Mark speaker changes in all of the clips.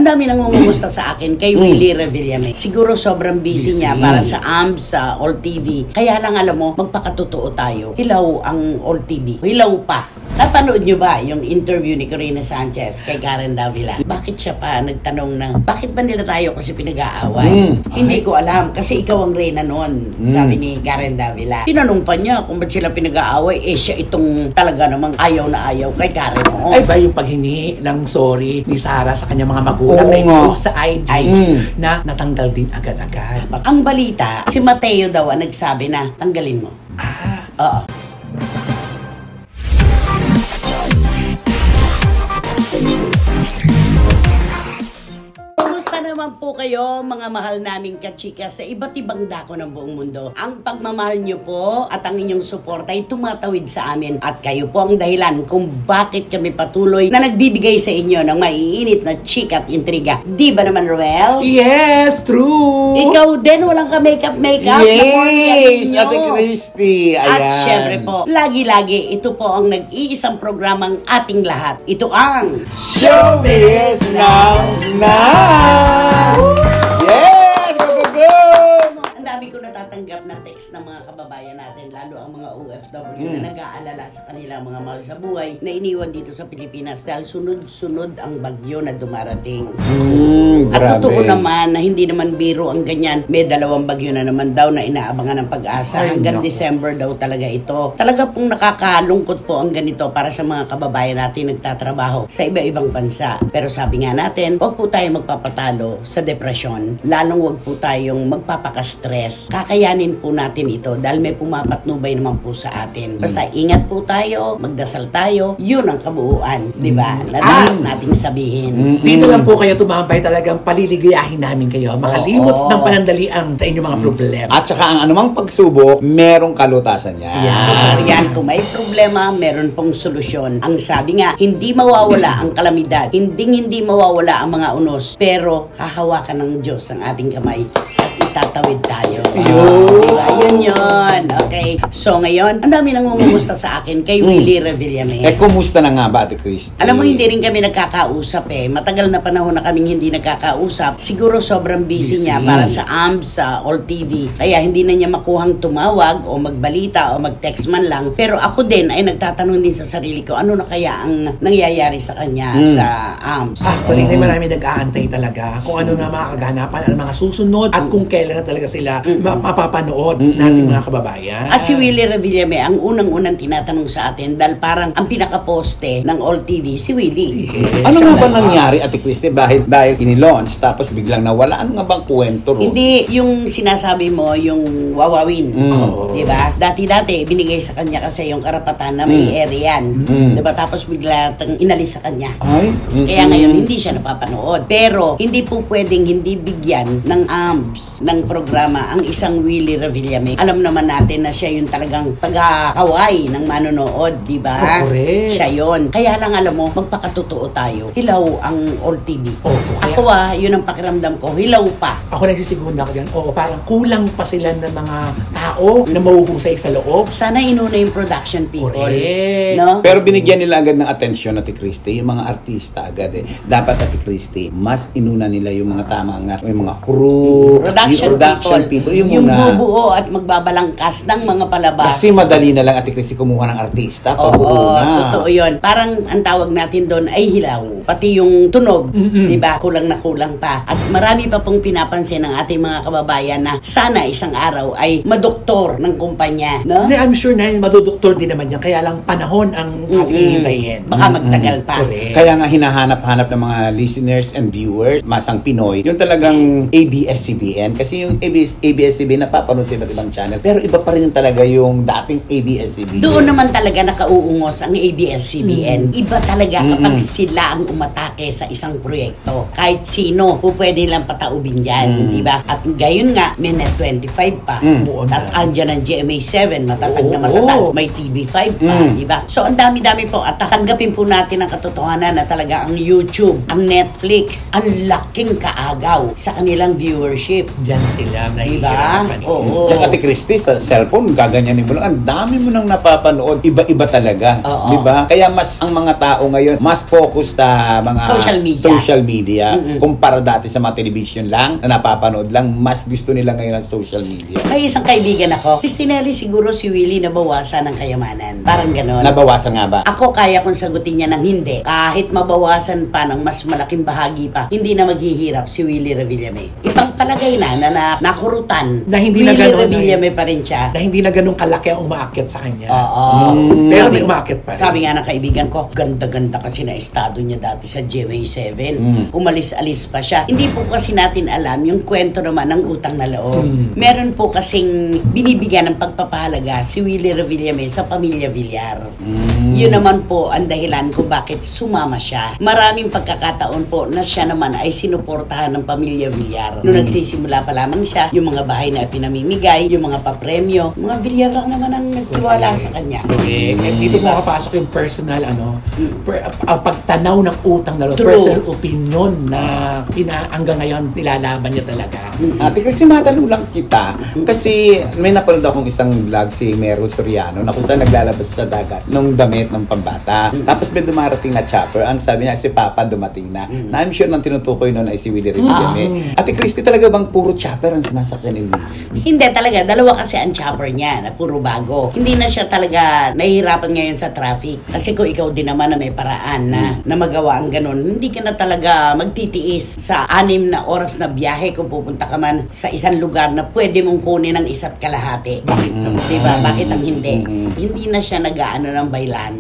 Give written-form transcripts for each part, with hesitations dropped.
Speaker 1: dami nang ngumusta sa akin kay Willie Revillame. Siguro sobrang busy niya para sa AMS, sa All TV. Kaya lang alam mo, magpakatotoo tayo. Hilaw ang All TV. Hilaw pa. Napanood nyo ba yung interview ni Corina Sanchez kay Karen Davila? Bakit siya pa nagtanong na, bakit ba nila tayo kasi pinag-aaway? Hindi ko alam, kasi ikaw ang reyna noon, sabi ni Karen Davila. Tinanong pa niya kung ba't sila pinag-aaway, siya itong talaga namang ayaw na ayaw kay Karen noon.
Speaker 2: Ay ba yung paghingi ng sorry ni Sarah sa kanyang mga magulang na i-post sa IG na natanggal din agad-agad?
Speaker 1: Ang balita, si Mateo daw ang nagsabi na, tanggalin mo. Oo. Naman po kayo, mga mahal naming kachika sa iba't ibang dako ng buong mundo. Ang pagmamahal nyo po at ang inyong suporta ay tumatawid sa amin at kayo po ang dahilan kung bakit kami patuloy na nagbibigay sa inyo ng maiinit na chika at intriga. Di ba naman, Roel?
Speaker 2: Yes, true!
Speaker 1: Ikaw din, walang ka-makeup.
Speaker 3: Yes, Ate Christy. Ayan.
Speaker 1: At syempre po, lagi-lagi, ito po ang nag-iisang programang ating lahat. Ito ang
Speaker 3: Showbiz Now! Yes! Go!
Speaker 1: Ang dami ko natatanggap na text ng mga kababayan natin, lalo ang mga OFW na nag-aalala sa kanilang mga mahal sa buhay na iniwan dito sa Pilipinas dahil sunod-sunod ang bagyo na dumarating. At totoo naman na hindi naman biro ang ganyan. May dalawang bagyo na naman daw na inaabangan ng pag-asa. Hanggang December daw talaga ito. Talaga pong nakakalungkot po ang ganito para sa mga kababayan natin nagtatrabaho sa iba-ibang bansa. Pero sabi nga natin, huwag po tayo magpapatalo sa depresyon. Lalong huwag po tayong magpapaka-stress. Kakayanin po natin ito dahil may pumapatnubay naman po sa atin. Basta ingat po tayo, magdasal tayo, yun ang kabuuan. Diba? Na dapat nating sabihin.
Speaker 2: Dito lang po kayo tumambay, talagang paliligayahin namin kayo. Makalimot ng panandalian sa inyong mga problema.
Speaker 3: At saka ang anumang pagsubok, merong kalutasan yan.
Speaker 1: Yan, kung may problema, meron pong solusyon. Ang sabi nga, hindi mawawala ang kalamidad. Hindi mawawala ang mga unos. Pero hahawakan ng Diyos ang ating kamay at itatawid tayo. Diba? Yun. Okay. So ngayon, ang dami nang ngumusta sa akin kay Willie Revillame.
Speaker 3: Kumusta na nga ba, Ate Christy?
Speaker 1: Alam mo, hindi rin kami nagkakausap Matagal na panahon na kaming hindi nagkakausap. Siguro sobrang busy niya para sa AMS, sa All TV. Kaya hindi na niya makuhang tumawag o magbalita o mag-text man lang. Pero ako din ay nagtatanong din sa sarili ko, ano na kaya ang nangyayari sa kanya sa AMS.
Speaker 2: Actually, marami nag-aantay talaga kung ano na makakaganapan ang mga susunod at kung kailan na talaga sila mapapanood nating mga kababayan.
Speaker 1: At si Willie Revillame, ang unang-unang tinatanong sa atin dahil parang ang pinaka-poste ng All TV, si Willie.
Speaker 3: Ano nga ba nangyari, Ate Christy? Dahil ini-launch, tapos biglang nawala. Ano nga bang kwento ro?
Speaker 1: Hindi, yung sinasabi mo, yung wawawin. Diba? Dati-dati, binigay sa kanya kasi yung karapatan na may Arian. Diba? Tapos bigla inalis sa kanya. Kaya ngayon, hindi siya napapanood. Pero, hindi po pwedeng hindi bigyan ng AMS, ng programa, ang isang Willie Revillame. Alam naman natin na siya yung talagang taga-kaway ng manonood, diba? Siya yun. Kaya lang alam mo, magpakatotoo tayo. Hilaw ang All TV. Ako yun ang pakiramdam ko. Hilaw pa.
Speaker 2: Ako nagsisigunda ko dyan. Parang kulang pa sila ng mga tao na mahuhusay sa loob.
Speaker 1: Sana inuna yung production people. No?
Speaker 3: Pero binigyan nila agad ng atensyon, Ate Christy, yung mga artista agad Dapat, Ate Christy, mas inuna nila yung mga tama nga, yung mga crew, production people. Yung
Speaker 1: bubuo at magbabalangkas ng mga palabas.
Speaker 3: Kasi madali na lang, Ate Christy, kumuha ng artista.
Speaker 1: Totoo yun. Parang ang tawag natin doon ay hilaw. Pati yung tunog, diba? Kulang na kulang pa. At marami pa pong pinapansin ng ating mga kababayan na sana isang araw ay madoktor ng kumpanya. No?
Speaker 2: I'm sure na madudoktor din naman yan. Kaya lang panahon ang ating hintayin.
Speaker 1: Baka magtagal pa.
Speaker 3: Kaya nga hinahanap-hanap ng mga listeners and viewers, masang Pinoy, yung talagang ABS-CBN. Kasi yung ABS-CBN napapanood sa iba't ibang channel. Pero iba pa rin talaga yung dating ABS-CBN.
Speaker 1: Doon naman talaga nakauungos ang ABS-CBN. Iba talaga kapag sila ang umatake sa isang proyekto. Kahit sino, pwede lang pataubin yan. Diba? At gayon nga, may Net 25 pa. Tapos andyan ang GMA7, matatag na matatag. May TV5 pa. Diba? So, ang dami-dami po. At tanggapin po natin ang katotohanan na talaga ang YouTube, ang Netflix, ang laking kaagaw sa kanilang viewership.
Speaker 2: sila
Speaker 1: Diba?
Speaker 2: nahihirapan.
Speaker 1: Oo.
Speaker 3: Tsaka Ate Christy, sa cellphone, gaganyanin mo lang. Ang dami mo nang napapanood. Iba-iba talaga.
Speaker 1: Oo.
Speaker 3: Diba? Kaya mas ang mga tao ngayon, mas focused sa mga social media. Kumpara dati sa mga television lang, na napapanood lang, mas gusto nila ngayon ang social media.
Speaker 1: May isang kaibigan ako, Christinelli, siguro si Willie nabawasan ng kayamanan. Parang ganon.
Speaker 3: Nabawasan nga ba?
Speaker 1: Ako kaya kong sagutin niya ng hindi. Kahit mabawasan pa ng mas malaking bahagi pa, hindi na maghihirap si Willie Revillame. Ibang palagay na nakurutan.
Speaker 2: Na hindi na
Speaker 1: Willie
Speaker 2: ganon,
Speaker 1: Revillame pa rin siya.
Speaker 2: Na hindi na ganun kalaki ang umaakyat sa kanya.
Speaker 1: Oo.
Speaker 2: Pero may umaakyat pa rin.
Speaker 1: Sabi nga ng kaibigan ko, ganda-ganda kasi na estado niya dati sa GMA7. Umalis-alis pa siya. Hindi po kasi natin alam yung kwento naman ng utang na loob. Meron po kasing binibigyan ng pagpapahalaga si Willie Revillame sa pamilya Villar. Yun naman po ang dahilan kung bakit sumama siya. Maraming pagkakataon po na siya naman ay sinuportahan ng pamilya Villar. Noong nagsisimula pa lamang siya, yung mga bahay na pinamimigay, yung mga papremyo, mga Villar lang naman ang nagtiwala sa kanya.
Speaker 2: Okay. Dito mo kapasok yung personal, ang pagtanaw ng utang na loob,
Speaker 1: True.
Speaker 2: personal opinion na hanggang ngayon nilalaban niya talaga.
Speaker 3: Ate kasi matanong lang kita. Kasi may napanood akong isang vlog si Meryl Soriano na kung saan naglalabas sa dagat nung damit ng pambata. Tapos may dumarating na chopper. Ang sabi niya, si Papa dumating na. Na I'm sure nang tinutukoy noon ay si Willie Revillame. Ate Christy, talaga bang puro chopper ang sinasakyan ni Willie?
Speaker 1: Hindi talaga. Dalawa kasi ang chopper niya na puro bago. Hindi na siya talaga nahihirapan ngayon sa traffic. Kasi kung ikaw din naman na may paraan na magawa ang ganun, hindi ka na talaga magtitiis sa 6 na oras na biyahe kung pupunta ka man sa isang lugar na pwede mong kunin ng isa't kalahati.
Speaker 2: Bakit naman?
Speaker 1: Diba? Bakit ang hindi? Hindi na siya nag-aano ng bailan.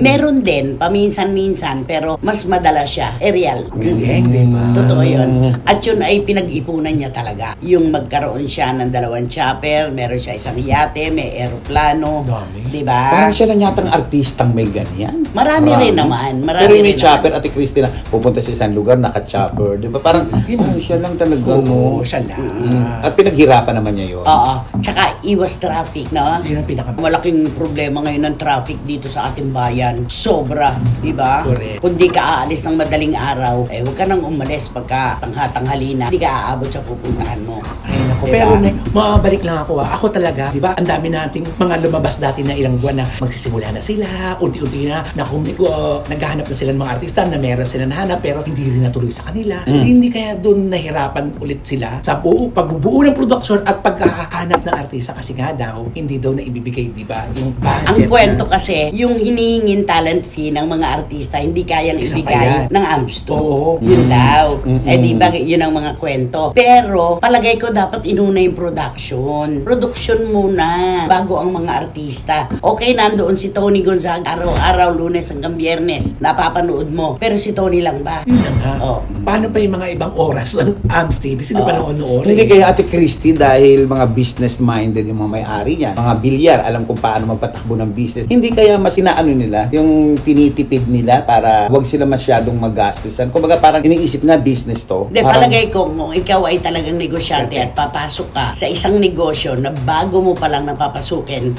Speaker 1: Meron din, paminsan-minsan, pero mas madala siya. Real.
Speaker 2: Galing, diba?
Speaker 1: Totoo yun. At yun ay pinag-ipunan niya talaga. Yung magkaroon siya ng 2 chopper, meron siya isang yate, may aeroplano.
Speaker 2: Dami.
Speaker 1: Diba?
Speaker 3: Parang siya lang yatang artistang may ganyan.
Speaker 1: Marami rin naman. Marami
Speaker 3: Pero yung may
Speaker 1: rin
Speaker 3: chopper, Ate Christy, na pupunta sa isang lugar, naka-chopper. Di ba? Parang siya lang talaga,
Speaker 2: Oo,
Speaker 3: no?
Speaker 2: siya lang.
Speaker 3: At pinaghirapan naman niya yun.
Speaker 1: Oo. Tsaka iwas traffic, no?
Speaker 2: Yun ang
Speaker 1: Malaking problema ngayon ng traffic dito sa ating bayan. Sobra, di ba?
Speaker 2: Correct.
Speaker 1: Kung di ka aalis ng madaling araw, huwag ka nang umalis pagka tanghatanghali na. Hindi ka aabot sa pupuntahan mo.
Speaker 2: Ay, naku.
Speaker 1: Diba?
Speaker 2: Pero mabalik lang ako. Ako talaga, di ba, ang dami nating mga lumabas dati na ilang buwan na magsisimula na sila, unti-unti na naghahanap na sila ng mga artista na meron sila nahanap pero hindi rin natuloy sa kanila. Hindi kaya doon nahirapan ulit sila sa pagbubuo ng production at paghahanap ng artista kasi nga daw, hindi daw na ibibigay, di ba, yung budget.
Speaker 1: Ang kwento kasi, yung hinihingin talent fee ng mga artista, hindi kayang
Speaker 2: Isa pa
Speaker 1: ibigay
Speaker 2: yan.
Speaker 1: ng AMSTO.
Speaker 2: Oo.
Speaker 1: Yun daw. Di ba, yun ang mga kwento. Pero, palagay ko dapat inuna yung production. Production muna, bago ang mga artista. Okay, nandoon si Tony Gonzaga, araw-araw, Lunes hanggang Biyernes, napapanood mo. Pero si Tony lang ba?
Speaker 2: Yun na nga.
Speaker 1: Oh.
Speaker 2: Paano pa yung mga ibang oras ng AMS TV? Sino pa noon?
Speaker 3: Hindi kaya Ate Christy dahil mga business-minded yung mga may-ari niya, mga bilyar, alam kung paano magpatakbo ng business. Hindi kaya mas inaano nila, yung tinitipid nila para wag sila masyadong magastusan. Kumbaga parang iniisip na business to.
Speaker 1: Hindi,
Speaker 3: Parang-
Speaker 1: palagay ko, kung ikaw ay talagang negosyante at papasok ka sa isang negosyo na bago mo palang napapasukin,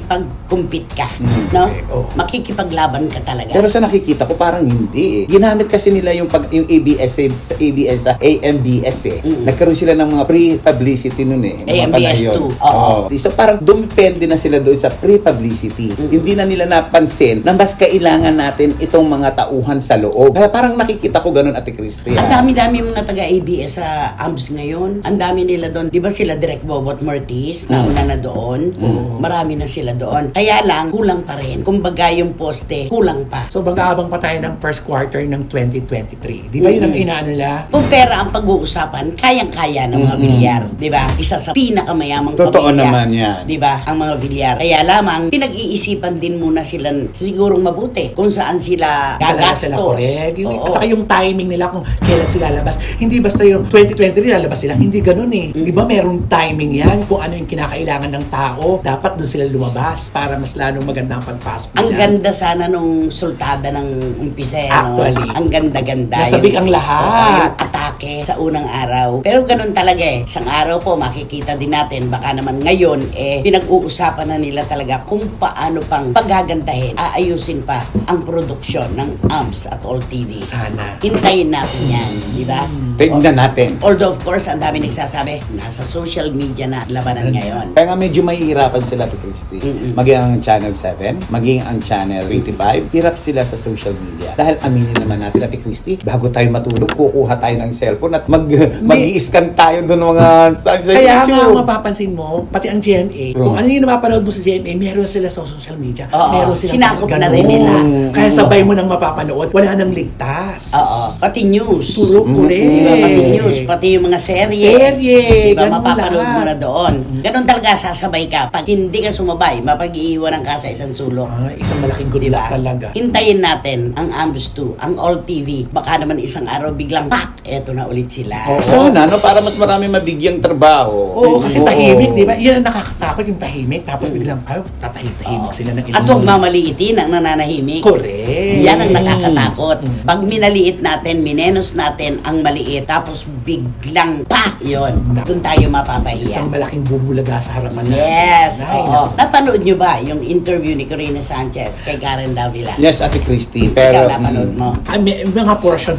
Speaker 1: makikipag-compete ka. No?
Speaker 2: Oh.
Speaker 1: Makikipaglaban ka talaga.
Speaker 3: Pero sa nakikita ko parang hindi eh. Ginamit kasi nila yung yung ABS sa ABS sa AMBS eh. Nagkaroon sila ng mga pre-publicity nun eh. Mga
Speaker 1: AMBS
Speaker 3: panahon.
Speaker 1: 2. Oo.
Speaker 3: So parang dumepende na sila doon sa pre-publicity. Hindi na nila napansin na mas kailangan natin itong mga tauhan sa loob. Kaya parang nakikita ko ganun, Ate Christy.
Speaker 1: Ang dami-dami mga taga-ABS sa AMS ngayon. Ang dami nila doon. Di ba sila Direk Bobot Martis? Nauna na doon. Marami na sila doon. Kaya lang, kulang pa rin. Kumbaga yung poste, kulang pa.
Speaker 2: So mag-aabang pa tayo ng first quarter ng 2023. Di ba yun ang inaano nila?
Speaker 1: Kung pera ang pag-uusapan, kayang-kaya ng mga bilyar. Di ba? Isa sa pinakamayamang
Speaker 3: Totoo
Speaker 1: pamilya.
Speaker 3: naman yan.
Speaker 1: Di ba? Ang mga bilyar. Kaya lamang, pinag-iisipan din muna sila sigurong mabuti kung saan sila
Speaker 2: Talaga sila
Speaker 1: gagastos.
Speaker 2: correct.
Speaker 1: Oo.
Speaker 2: At saka yung timing nila kung kailan sila lalabas. Hindi basta yung 2023 lalabas sila. Hindi ganun eh. Di ba merong timing yan kung ano yung kinakailangan ng tao. Dapat doon sila lumabas para mas lalong maganda ang pagpasok nila.
Speaker 1: Ang ganda sana nung sultada ng umpisa.
Speaker 2: Actually.
Speaker 1: Ang ganda-ganda.
Speaker 2: Nasabik
Speaker 1: Yung-
Speaker 2: ang lahat.
Speaker 1: Oo, yung atake atake sa unang araw. Pero ganun talaga eh. Isang araw po makikita din natin, baka naman ngayon pinag-uusapan na nila talaga kung paano pang pagagandahin, aayusin pa ang produksyon ng AMS at All TV.
Speaker 2: Sana.
Speaker 1: Hintayin natin yan, di ba?
Speaker 3: Tignan natin.
Speaker 1: Although of course, ang dami nagsasabi, nasa social media na labanan ngayon.
Speaker 3: Kaya nga medyo mahihirapan sila, Ate Christy. Maging ang Channel 7, maging ang Channel 25, hirap sila sa social media. Dahil aminin naman natin, Ate Christy, bago tayo matulog, kukuha tayo ng cellphone at mag-i-scan tayo doon mga sa
Speaker 2: Kaya
Speaker 3: YouTube.
Speaker 2: nga mapapansin mo, pati ang GMA, kung ano yung napapanood mo sa GMA, meron sila sa social media.
Speaker 1: Oo,
Speaker 2: Meron sila
Speaker 1: sinakop na rin nila.
Speaker 2: Kaya sabay mo nang mapapanood, wala nang ligtas.
Speaker 1: Oo, pati news.
Speaker 2: Turo ulit.
Speaker 1: Diba, pati news, pati yung mga serye. Diba,
Speaker 2: ganun
Speaker 1: mapapanood
Speaker 2: lahat.
Speaker 1: mo na doon. Ganun talaga, sasabay ka. Pag hindi ka sumabay, mapag-iiwanan ka sa isang sulok.
Speaker 2: Isang malaking good luck talaga.
Speaker 1: Hintayin natin ang AMS 2, ang All TV. Baka naman isang araw biglang, pak! Eto na ulit sila.
Speaker 3: Sana, no? Para mas marami mabigyang trabaho.
Speaker 2: Oo, kasi tahimik, di ba? Yan ang nakakatakot yung tahimik. Tapos biglang, tatahimik sila ng ilang.
Speaker 1: At huwag mamaliitin ang nananahimik.
Speaker 2: Correct.
Speaker 1: Yan ang nakakatakot. Pag minaliit natin, minenos natin ang maliit, tapos biglang, pak! Yun. Doon tayo mapapahiya.
Speaker 2: Isang malaking bubulaga sa harapan natin.
Speaker 1: Yes,
Speaker 2: Ay,
Speaker 1: oo. Napanood nyo ba yung interview ni Corina Sanchez kay Karen Davila?
Speaker 3: Yes, Ate Christy.
Speaker 1: Ikaw
Speaker 3: Pero,
Speaker 1: napanood mo?
Speaker 2: May mga portion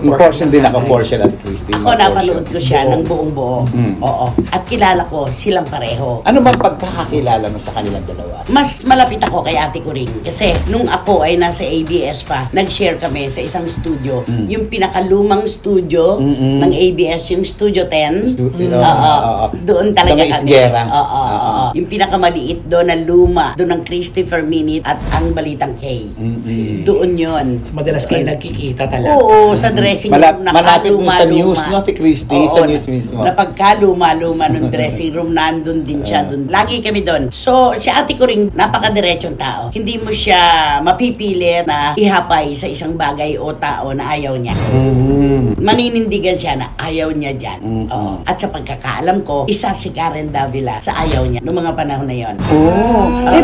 Speaker 3: din ako, portion, Ate Christy.
Speaker 1: Ako
Speaker 3: Mga
Speaker 1: napanood
Speaker 3: portion.
Speaker 1: ko siya ng buong buo. Oo. At kilala ko silang pareho.
Speaker 3: Ano bang pagkakakilala mo sa kanilang dalawa?
Speaker 1: Mas malapit ako kay Ate Coring kasi nung ako ay nasa ABS pa, nag-share kami sa isang studio. Yung pinakalumang studio ng ABS, yung Studio 10. Oo. Doon talaga
Speaker 3: Sa may
Speaker 1: kami.
Speaker 3: Isguera.
Speaker 1: Oo. Yung pinakamaliit doon na luma, doon ang Christopher Minute at ang Balitang K. Doon yun.
Speaker 2: Madalas kayo nagkikita talaga.
Speaker 1: Oo, sa dressing room
Speaker 3: Malapit dun sa news, no, Ate Christy?
Speaker 1: Oo,
Speaker 3: Sa news mismo.
Speaker 1: Na pagkaluma-luma nung dressing room, nandun din siya dun. Lagi kami dun. So, si Ate Coring, napakadiretsong tao. Hindi mo siya mapipilit na ihapay sa isang bagay o tao na ayaw niya. Maninindigan siya na ayaw niya dyan. Oo. At sa pagkakaalam ko, isa si Karen Davila sa ayaw niya noong mga panahon na yon.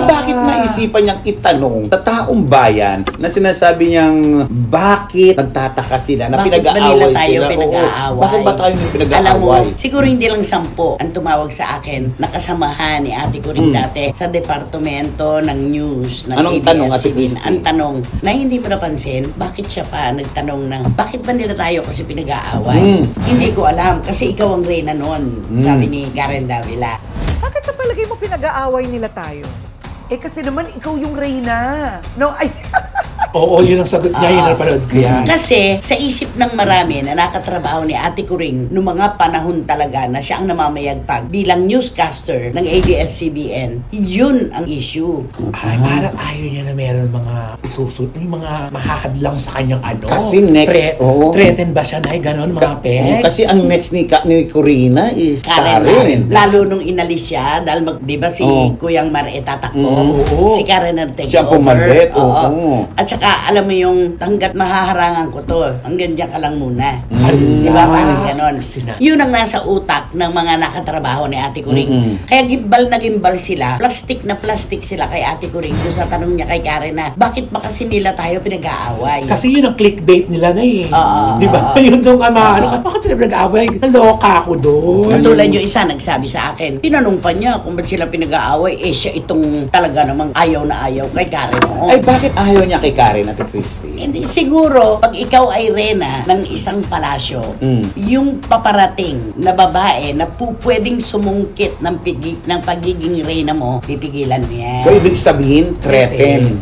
Speaker 3: Bakit naisipan niyang itanong sa taong bayan na sinasabi niyang bakit nagtataka sila na
Speaker 1: Bakit ba
Speaker 3: pinag-aaway
Speaker 1: nila tayo
Speaker 3: sila?
Speaker 1: pinag-aaway?
Speaker 3: Bakit ba tayo yung pinag-aaway?
Speaker 1: Alam mo, siguro hindi lang 10 ang tumawag sa akin na kasamahan ni Ate Coring dati sa departamento ng news ng
Speaker 3: Anong tanong, Ate
Speaker 1: ABS-CBN.
Speaker 3: Christy?
Speaker 1: Ang tanong na hindi mo napansin, bakit siya pa nagtanong na bakit ba nila tayo kasi pinag-aaway? Hindi ko alam kasi ikaw ang reyna noon, sabi ni Karen Davila.
Speaker 4: Bakit sa palagay mo pinag-aaway nila tayo? Kasi naman ikaw yung reyna. No, ay...
Speaker 2: Oo, yun ang sagot niya, yun ang panood ko yan.
Speaker 1: Kasi sa isip ng marami na nakatrabaho ni Ate Coring noong mga panahon talaga na siya ang namamayagpag bilang newscaster ng ABS-CBN, yun ang issue.
Speaker 2: Ay, parang ayaw niya na meron mga susunod, yung mga mahahadlang sa kanyang ano.
Speaker 3: Kasi next,
Speaker 2: Threaten ba siya na ganon, mga peg?
Speaker 3: Kasi ang next ni Corina is Karen.
Speaker 1: Lalo nung inalis siya, dahil di ba si Kuyang Mar tatakbo, si Karen ang take
Speaker 3: Siya
Speaker 1: over.
Speaker 3: pumalit.
Speaker 1: At saka alam mo yung hanggat mahaharangan ko to, hanggang dyan ka lang muna.
Speaker 2: Di
Speaker 1: Diba? Parang ganon.
Speaker 2: Sina-
Speaker 1: Yun ang nasa utak ng mga nakatrabaho ni Ate Coring. Kaya gimbal na gimbal sila, plastic na plastic sila kay Ate Coring doon sa tanong niya kay Karen na, bakit ba kasi nila tayo pinag-aaway?
Speaker 2: Kasi yun ang clickbait nila na eh.
Speaker 1: Oo,
Speaker 2: Di ba? Yun doon ka bakit sila pinag-aaway? Naloka ako doon.
Speaker 1: Katulad yung isa nagsabi sa akin, tinanong pa niya kung ba't sila pinag-aaway, siya itong talaga namang ayaw na ayaw kay Karen noon.
Speaker 3: Ay, bakit ayaw niya kay Karen, Ate Christy?
Speaker 1: Hindi, siguro, pag ikaw ay reyna ng isang palasyo, yung paparating na babae na pwedeng sumungkit ng pagiging reyna mo, pipigilan mo yan.
Speaker 3: So, ibig sabihin, threaten.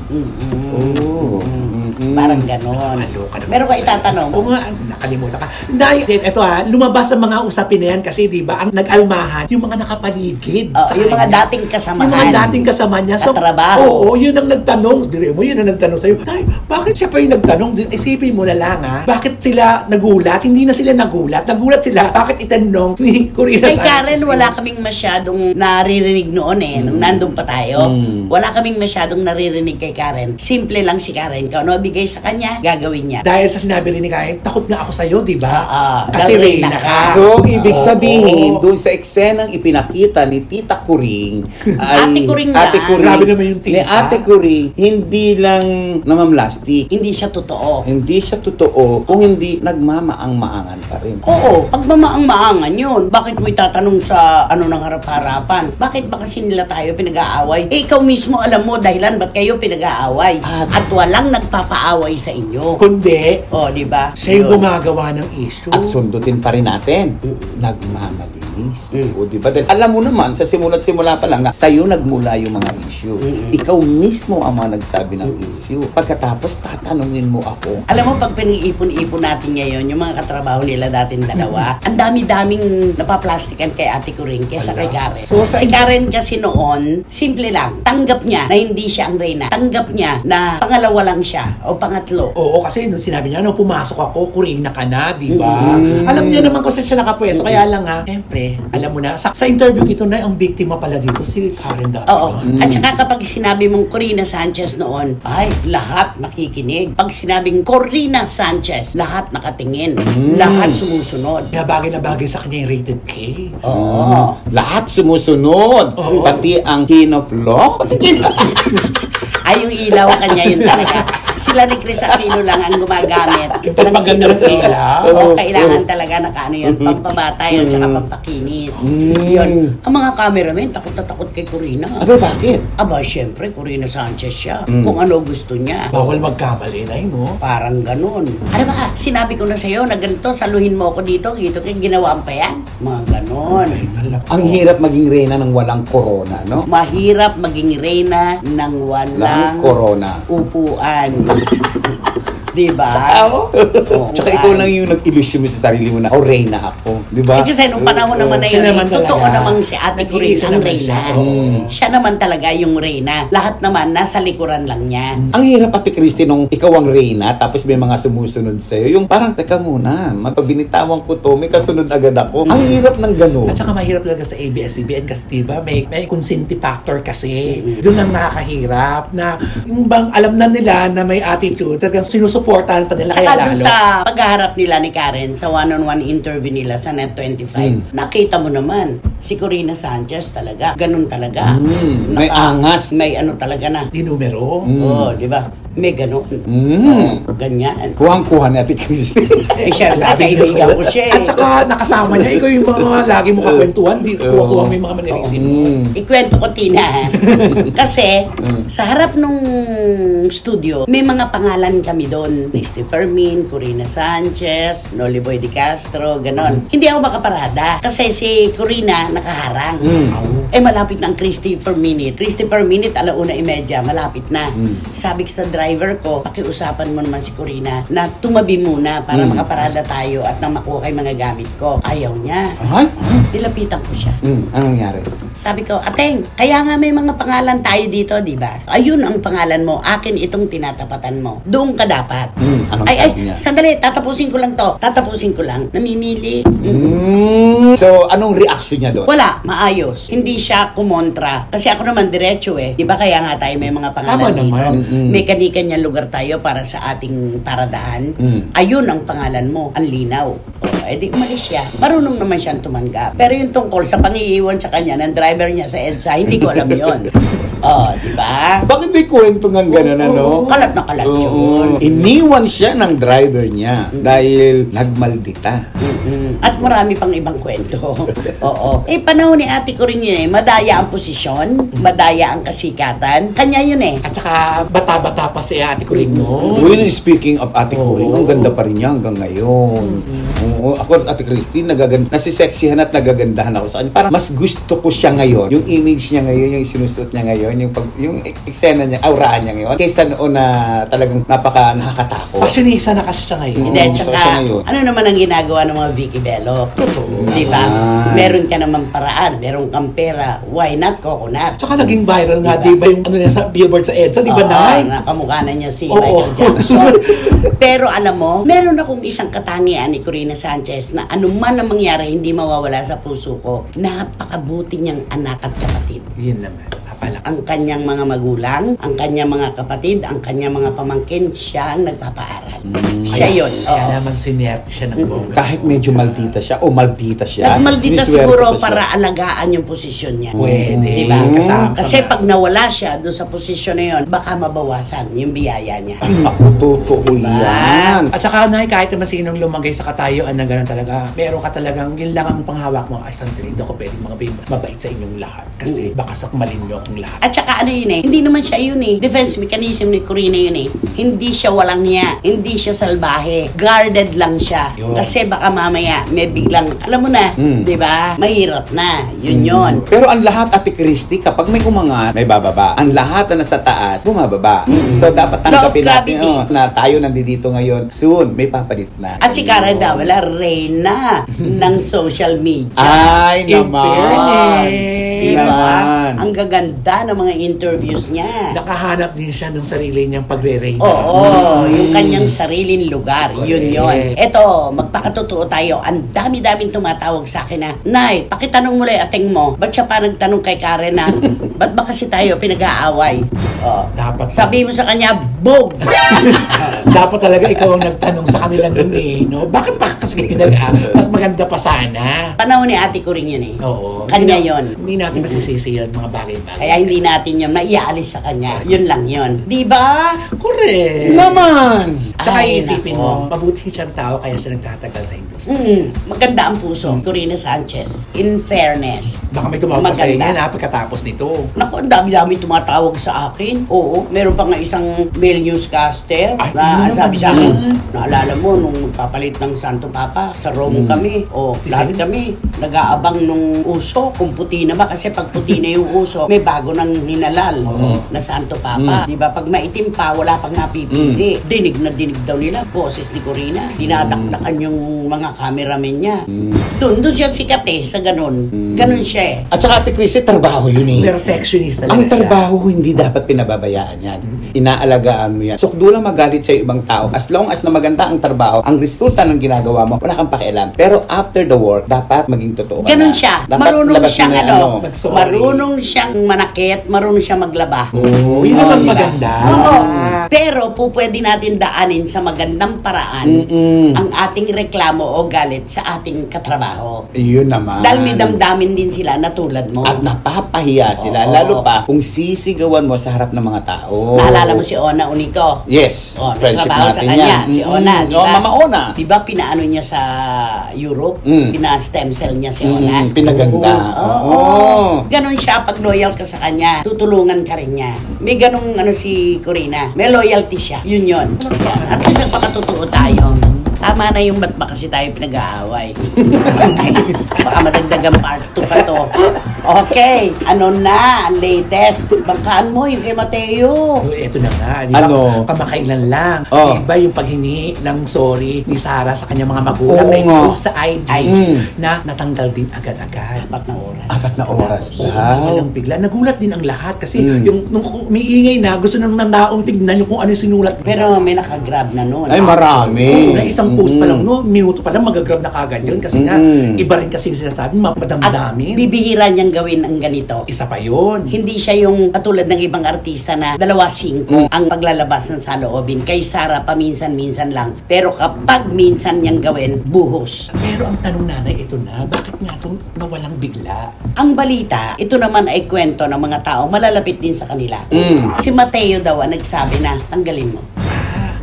Speaker 1: Parang ganon.
Speaker 2: Nakakaloka naman.
Speaker 1: Meron ka itatanong?
Speaker 2: Oo nga, nakalimutan ka. Dahil, ito lumabas ang mga usapin na yan kasi di ba, ang nag-almahan, yung mga nakapaligid. sa
Speaker 1: Yung mga
Speaker 2: kanya.
Speaker 1: dating kasamahan.
Speaker 2: Yung mga dating kasama niya.
Speaker 1: Katrabaho.
Speaker 2: Oo, yun ang nagtanong. Biro mo, yun ang nagtanong sa'yo. Ay, bakit siya pa yung nagtanong? Isipin mo na lang bakit sila nagulat? Hindi na sila nagulat. Nagulat sila, bakit itanong ni Corina
Speaker 1: Kay
Speaker 2: Sanchez?
Speaker 1: Karen, wala kaming masyadong naririnig noon nung nandun pa tayo. Wala kaming masyadong naririnig kay Karen. Simple lang si Karen. Kung ano bigay sa kanya, gagawin niya.
Speaker 2: Dahil sa sinabi rin ni Karen, takot nga ako sa'yo, di ba?
Speaker 1: dahil
Speaker 2: Kasi Reyna
Speaker 1: Reyna
Speaker 2: ka.
Speaker 1: ka.
Speaker 3: So, ibig sabihin,
Speaker 2: Oo.
Speaker 3: doon sa eksenang ipinakita ni Tita Kuring, ay
Speaker 1: Ate Kuring na.
Speaker 2: Grabe naman yung
Speaker 3: Ni
Speaker 2: tita.
Speaker 3: Ate Kuring, hindi lang namamlastik.
Speaker 1: Hindi siya totoo.
Speaker 3: Hindi siya totoo kung hindi nagmamaang-maangan pa rin.
Speaker 1: Oo, pagmamaang-maangan yun. Bakit mo itatanong sa ng harap-harapan? Bakit ba kasi nila tayo pinag-aaway? Eh, ikaw mismo alam mo dahilan ba't kayo pinag-aaway. At walang nagpapaaway sa inyo.
Speaker 2: Kundi,
Speaker 1: Oh, di ba?
Speaker 2: siya yung
Speaker 1: Yun.
Speaker 2: gumagawa ng issue.
Speaker 3: At sundutin pa rin natin. Nagmamalinis. O, di ba? Dahil alam mo naman, sa simula't-simula pa lang, na sa'yo nagmula yung mga issue. Ikaw mismo ang mga nagsabi ng issue. Pagkatapos, tatanungin mo ako.
Speaker 1: Alam mo, pag pinag-ipon-ipon natin ngayon, yung mga katrabaho nila dating dalawa, ang dami-daming napaplastikan kay Ate Kuring kesa kay Karen.
Speaker 2: So,
Speaker 1: Si Karen kasi noon, simple lang. Tanggap niya na hindi siya ang Reyna. Tanggap niya na pangalawa lang siya o pangatlo.
Speaker 2: Oo, kasi nung sinabi niya, nung pumasok ako, Kurina ka na, di ba? Alam niya naman kung saan siya nakapwesto. Kaya lang ha, siyempre, alam mo na, sa interview ito na, ang biktima pala dito, si Karen dati.
Speaker 1: Oo.
Speaker 2: no?
Speaker 1: At saka kapag sinabi mong Corina Sanchez noon, ay, lahat makikinig. Pag sinabing Corina Sanchez, lahat nakatingin. Lahat sumusunod.
Speaker 2: Kaya bagay na bagay sa kanya yung rated K.
Speaker 1: Oo.
Speaker 3: Lahat sumusunod.
Speaker 2: Oo.
Speaker 3: Pati ang kinoplo. Pati
Speaker 1: Ay, yung ilaw kanya yun talaga. Sila ni Chris Aquino lang ang gumagamit.
Speaker 2: Yung pampaganda ng ilaw.
Speaker 1: Oo, kailangan talaga nakaano yun. Pampabata yun, tsaka pampakinis. Yun. Ang mga cameramen, takot na takot kay Corina.
Speaker 3: Aba, bakit?
Speaker 1: Aba, syempre, Corina Sanchez siya. Kung ano gusto niya.
Speaker 2: Bawal magkamali na no?
Speaker 1: Parang ganun. Ano ba? Sinabi ko na sa'yo na ganito, saluhin mo ako dito, kaya ginawaan pa yan. Mga ganun.
Speaker 3: Ang hirap maging reyna ng walang corona, no?
Speaker 1: Mahirap maging reyna ng walang
Speaker 3: corona.
Speaker 1: upuan. Diba?
Speaker 3: Oo. Tsaka ikaw lang yung nag-illusion mo sa sarili mo na, reyna ako. Diba?
Speaker 1: Eh, kasi nung panahon naman na
Speaker 2: siya
Speaker 1: yun,
Speaker 2: naman
Speaker 1: totoo
Speaker 2: talaga.
Speaker 1: namang si Ate Kuring
Speaker 2: Nag-iisa
Speaker 1: ang
Speaker 2: naman
Speaker 1: reyna.
Speaker 2: siya.
Speaker 1: Siya naman talaga yung reyna. Lahat naman nasa likuran lang niya.
Speaker 3: Ang hirap, Ate Christy, nung ikaw ang reyna, tapos may mga sumusunod sa'yo. Yung parang, teka muna, mapabinitawan ko to, may kasunod agad ako. Ang hirap ng ganun.
Speaker 2: At saka mahirap talaga sa ABS-CBN kasi diba may consinti factor kasi. Doon ang nakakahirap na yung bang alam na nila na may attitude, talagang sinusuportahan pa nila
Speaker 1: Saka
Speaker 2: kaya
Speaker 1: dun
Speaker 2: lalo.
Speaker 1: sa paghaharap nila ni Karen sa one-on-one interview nila sa Net25, nakita mo naman, si Corina Sanchez talaga. Ganun talaga.
Speaker 3: May angas.
Speaker 1: May ano talaga na.
Speaker 2: Di numero.
Speaker 1: Oo, di ba? May ganun. Ganyan.
Speaker 3: Kuhang-kuha ni Ate Christy.
Speaker 1: Eh, syempre, kaibigan ko siya eh.
Speaker 2: At saka nakasama niya, ikaw yung mga lagi mo kakwentuhan, di kuha-kuha mo yung mga manirisin mo.
Speaker 1: Ikwento ko, Tina. Kasi, sa harap nung studio, may mga pangalan kami doon. Christy Fermin, Corina Sanchez, Noli Boy Di Castro, ganon. Hindi ako makaparada. Kasi si Corina nakaharang. Eh, malapit na ang Christy per minute. Christy per minute, 1:30, malapit na. Sabi ko sa driver ko, pakiusapan mo naman si Corina na tumabi muna para makaparada tayo at nang makuha kay mga gamit ko. Ayaw niya.
Speaker 3: Ay?
Speaker 1: Nilapitan ko siya.
Speaker 3: Anong nangyari?
Speaker 1: Sabi ko, Ateng, kaya nga may mga pangalan tayo dito, di ba? Ayun ang pangalan mo, akin itong tinatapatan mo. Doon ka dapat.
Speaker 3: Anong
Speaker 1: Ay,
Speaker 3: sabi niya?
Speaker 1: sandali, tatapusin ko lang to. Tatapusin ko lang. Namimili.
Speaker 3: So, anong reaction niya doon?
Speaker 1: Wala, maayos. Hindi siya kumontra. Kasi ako naman diretso eh. Di ba kaya nga tayo may mga pangalan
Speaker 2: Tama
Speaker 1: dito?
Speaker 2: naman.
Speaker 1: May kanya-kanyang lugar tayo para sa ating paradahan. Ayun ang pangalan mo. Ang linaw. O, edi umalis siya. Marunong naman siyang tumanggap. Pero yung tungkol sa pangiiwan sa kanya ng driver niya sa EDSA, hindi ko alam yon. Di ba?
Speaker 3: Bakit may kwento ng gano'n, ano?
Speaker 1: Kalat na kalat yun.
Speaker 3: Iniwan siya ng driver niya dahil nagmaldita.
Speaker 1: At marami pang ibang kwento. Oo. Eh, panahon ni Ate Kuring yun eh. Madaya ang posisyon, madaya ang kasikatan. Kanya yun eh.
Speaker 2: At saka bata-bata pa si Ate Kuring no.
Speaker 3: Well, speaking of Ate Kuring, ang ganda pa rin niya hanggang ngayon. Oo, ako at Ate Christine, nasisexihan at nagagandahan ako sa kanya. Parang mas gusto ko siya ngayon. Yung image niya ngayon, yung sinusuot niya ngayon, yung eksena niya, aurahan niya ngayon. Kaysa noon na talagang nakakatakot.
Speaker 2: Fashionista na kasi siya ngayon.
Speaker 1: Hindi,
Speaker 3: so
Speaker 1: tsaka,
Speaker 3: siya ngayon.
Speaker 1: ano naman ang ginagawa ng mga Vicky Bello? Di ba? Meron ka namang paraan, meron kang pera. Why not coconut?
Speaker 2: Tsaka naging viral nga, di ba yung ano niya sa billboard sa EDSA, di ba Nay?
Speaker 1: Nakamukha na niya si
Speaker 2: Oo.
Speaker 1: Michael Jackson. Pero alam mo, meron akong isang katangian ni Corina Sanchez na anuman ang mangyari, hindi mawawala sa puso ko. Napakabuti niyang anak at kapatid.
Speaker 2: Yun naman. Palak.
Speaker 1: Ang kanyang mga magulang, ang kanyang mga kapatid, ang kanyang mga pamangkin, siya ang nagpapaaral. Siya yun.
Speaker 2: Kaya naman sinerte siya ng bongga.
Speaker 3: Kahit medyo maldita siya o maldita siya.
Speaker 1: Nagmaldita
Speaker 3: siniswerte
Speaker 1: siguro
Speaker 3: pa siya.
Speaker 1: para alagaan yung posisyon niya.
Speaker 2: Pwede.
Speaker 1: Diba?
Speaker 2: Kasama.
Speaker 1: Kasi pag nawala siya doon sa posisyon na yun, baka mabawasan yung biyaya niya.
Speaker 3: Ay, ako, totoo yan.
Speaker 2: At saka na kahit naman sinong lumagay sa katayuan na gano'n talaga, meron ka talagang, yun lang ang panghawak mo, ay sandali, hindi ako pwedeng mabait sa inyong lahat. Kasi baka sakmalin nyo akong lahat.
Speaker 1: At saka ano yun hindi naman siya yun defense mechanism ni Corina yun Hindi siya walang niya, hindi siya salbahe, guarded lang siya.
Speaker 2: Yun.
Speaker 1: Kasi baka mamaya may biglang, alam mo na, di ba? Mahirap na, yun.
Speaker 3: Pero ang lahat, Ate Christy, kapag may umangat, may bababa. Ang lahat na nasa taas, bumababa. So, dapat tanggapin
Speaker 1: Law of
Speaker 3: natin
Speaker 1: gravity.
Speaker 3: na tayo nandito ngayon. Soon, may papalit na.
Speaker 1: At si Karen Dawala, reyna ng social media.
Speaker 3: Ay,
Speaker 2: In
Speaker 3: naman.
Speaker 2: fairness.
Speaker 1: Diba?
Speaker 3: Naman.
Speaker 1: Ang gaganda ng mga interviews niya.
Speaker 2: Nakahanap din siya ng sarili niyang pagre-reyna.
Speaker 1: Oo, yung kanyang sariling lugar. Yun. Eto, magpakatotoo tayo. Ang dami-daming tumatawag sa akin na, Nay, pakitanong mo lang ating mo. Ba't siya pa nagtanong kay Karen na, ba't ba kasi tayo pinag-aaway? Oh.
Speaker 2: Dapat.
Speaker 1: Sabi mo sa kanya, Bog!
Speaker 2: Dapat talaga ikaw ang nagtanong sa kanila nun no? Bakit pa kasi mas maganda pa sana?
Speaker 1: Panahon ni ate ko rin yun
Speaker 2: Oo.
Speaker 1: Kanya yun.
Speaker 2: Hindi natin masisisi yun, mga bagay-bagay.
Speaker 1: Kaya hindi natin yun maiaalis sa kanya. Yun lang yun. Di ba?
Speaker 2: Correct.
Speaker 3: Naman!
Speaker 2: Tsaka
Speaker 1: Ay,
Speaker 2: iisipin
Speaker 1: nako.
Speaker 2: mo, mabuti siyang tao kaya siya nagtatagal sa industry.
Speaker 1: Maganda ang puso. Corina Sanchez. In fairness.
Speaker 2: Baka may tumawag sa
Speaker 1: Maganda.
Speaker 2: inyo na pagkatapos nito.
Speaker 1: Naku, ang dami-dami tumatawag sa akin. Oo, meron pa nga isang male newscaster
Speaker 2: Ay,
Speaker 1: na
Speaker 2: sino
Speaker 1: sabi
Speaker 2: naman
Speaker 1: sa akin,
Speaker 2: yan?
Speaker 1: naalala mo, nung magpapalit ng Santo Papa, sa Rome kami. O, lahat
Speaker 2: Sino?
Speaker 1: kami, nag-aabang nung uso, kung puti na ba. Kasi pag puti na yung uso, may bago ng hinalal na Santo Papa. Di ba? Pag maitim pa, wala pang napipili. Dinig na dinig daw nila, boses ni Corina. Dinadakdakan yung mga cameramen niya. Doon siya sikat sa ganun. Ganun siya
Speaker 3: At saka, Ate Christy, trabaho yun
Speaker 2: Perfectionist talaga
Speaker 3: Ang
Speaker 2: siya.
Speaker 3: trabaho, hindi dapat pinababayaan yan. Inaalagaan mo yan. So, dulang magalit sa ibang tao. As long as na maganda ang trabaho, ang resulta ng ginagawa mo, wala kang pakialam. Pero after the work, dapat maging totoo ka
Speaker 1: Ganun
Speaker 3: na.
Speaker 1: siya.
Speaker 3: Dapat
Speaker 1: Marunong
Speaker 3: labasin
Speaker 1: siyang
Speaker 3: na
Speaker 2: Mag-sorry.
Speaker 1: marunong siyang manakit, marunong siyang maglaba.
Speaker 2: Oo, yun naman
Speaker 1: diba?
Speaker 2: maganda.
Speaker 1: Oo. Pero po pwede natin daanin sa magandang paraan ang ating reklamo o galit sa ating katrabaho.
Speaker 3: Yun naman.
Speaker 1: Dahil may damdamin din sila na tulad mo.
Speaker 3: At napapahiya sila.
Speaker 1: Oo.
Speaker 3: Lalo pa kung sisigawan mo sa harap ng mga tao.
Speaker 1: Naalala mo si Ona Unico?
Speaker 3: Yes.
Speaker 1: Oh,
Speaker 3: Friendship
Speaker 1: nagtrabaho sa
Speaker 3: natin
Speaker 1: kanya,
Speaker 3: yan.
Speaker 1: si Ona, di ba?
Speaker 3: Mama Ona.
Speaker 1: Di ba pinaano niya sa Europe? Pina-stem cell niya si Ona?
Speaker 3: Pinaganda.
Speaker 1: Oo. Ganon siya pag loyal ka sa kanya. Tutulungan ka rin niya. May ganong si Corina. May loyalty siya. Yun yun. At least nagpakatotoo tayo. Tama na yung ba't ba kasi tayo pinag-aaway. Baka madagdagan part 2 pa to. Okay, ano na ang latest? Bangkaan mo yung kay Mateo.
Speaker 2: Ito na nga, di ba?
Speaker 3: Ano?
Speaker 2: Kamakailan lang.
Speaker 3: Oh.
Speaker 2: Iba yung paghingi ng sorry ni Sarah sa kanyang mga magulang
Speaker 3: Oo
Speaker 2: na
Speaker 3: nga.
Speaker 2: ito sa IG na natanggal din agad-agad.
Speaker 1: 4 na oras.
Speaker 3: 4 na oras
Speaker 2: Oo,
Speaker 3: daw.
Speaker 2: walang bigla. Nagulat din ang lahat kasi yung nung umiingay na, gusto nang nandaong tignan yung kung ano yung sinulat.
Speaker 1: Pero may nakagrab na noon.
Speaker 3: Ay, marami.
Speaker 2: Oo, na isang post pa lang, no, minuto pa lang, magagrab na kagad yun. Kasi nga, iba rin kasi yung sinasabi,
Speaker 1: At
Speaker 2: mapadamdamin.
Speaker 1: bibihira niyang gawin ang ganito.
Speaker 2: Isa pa yun.
Speaker 1: Hindi siya yung katulad ng ibang artista na 2-5 ang paglalabas ng saloobin. Kay Sarah, paminsan-minsan lang. Pero kapag minsan niyang gawin, buhos.
Speaker 2: Pero ang tanong nanay, ito na, bakit nga itong nawalang bigla?
Speaker 1: Ang balita, ito naman ay kwento ng mga tao malalapit din sa kanila. Si Mateo daw ang nagsabi na, tanggalin mo.